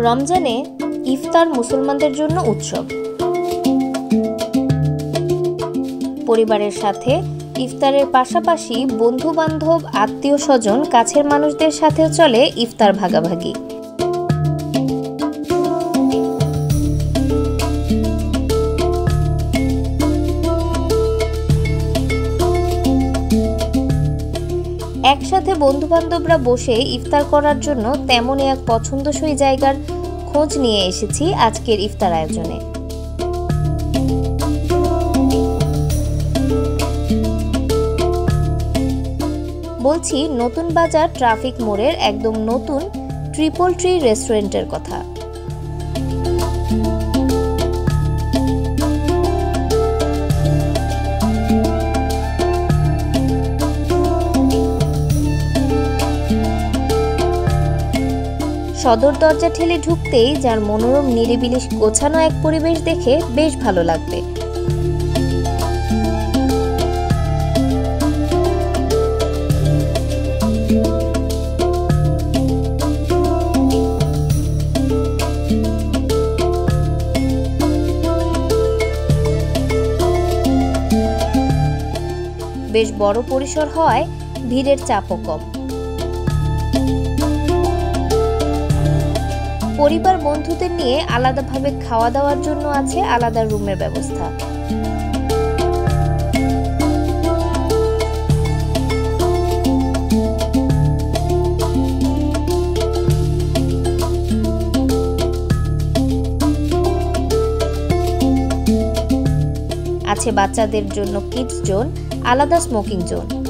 রমজানে ইফতার মুসলমানদের জন্য উৎসব। পরিবারের সাথে ইফতারের পাশাপাশি বন্ধু-বান্ধব, আত্মীয়-স্বজন, কাছের মানুষদের সাথেও চলে ইফতার ভাগাভাগি। একসাথে বন্ধু-বান্ধবরা বসে ইফতার করার জন্য তেমনই এক পছন্দসই জায়গার খোঁজ নিয়ে এসেছি আজকের ইফতার আয়োজনে। বলছি নতুন বাজার ট্রাফিক মোড়ের একদম নতুন ট্রিপল ট্রি রেস্টুরেন্টের কথা। সদর দরজা ঠেলে ঢুকতেই যার মনোরম নিরিবিলি গোছানো এক পরিবেশ দেখে বেশ ভালো লাগবে। বেশ বড় পরিসর হওয়ায় ভিড়ের চাপও কম। পরিবার বন্ধুদের নিয়ে আলাদাভাবে খাওয়া দাওয়ার জন্য আছে আলাদা রুমের ব্যবস্থা। আছে বাচ্চাদের জন্য কিডস জোন, আলাদা স্মোকিং জোন।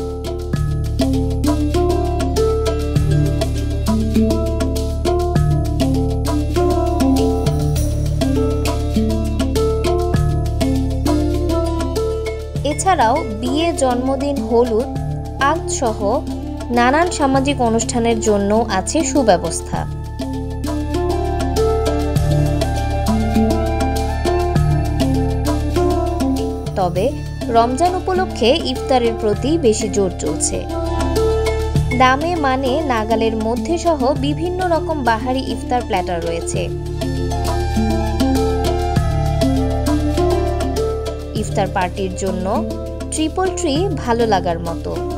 এছাড়াও বিয়ে, জন্মদিন, হলুদ, আত সহ নানান সামাজিক অনুষ্ঠানের জন্য আছে সুব্যবস্থা। তবে রমজান উপলক্ষে ইফতারের প্রতি বেশি জোর চলছে। দামে মানে নাগালের মধ্যে সহ বিভিন্ন রকম বাহারি ইফতার প্ল্যাটার রয়েছে। ইফতার পার্টির জন্য ট্রিপল ট্রি ভালো লাগার মতো।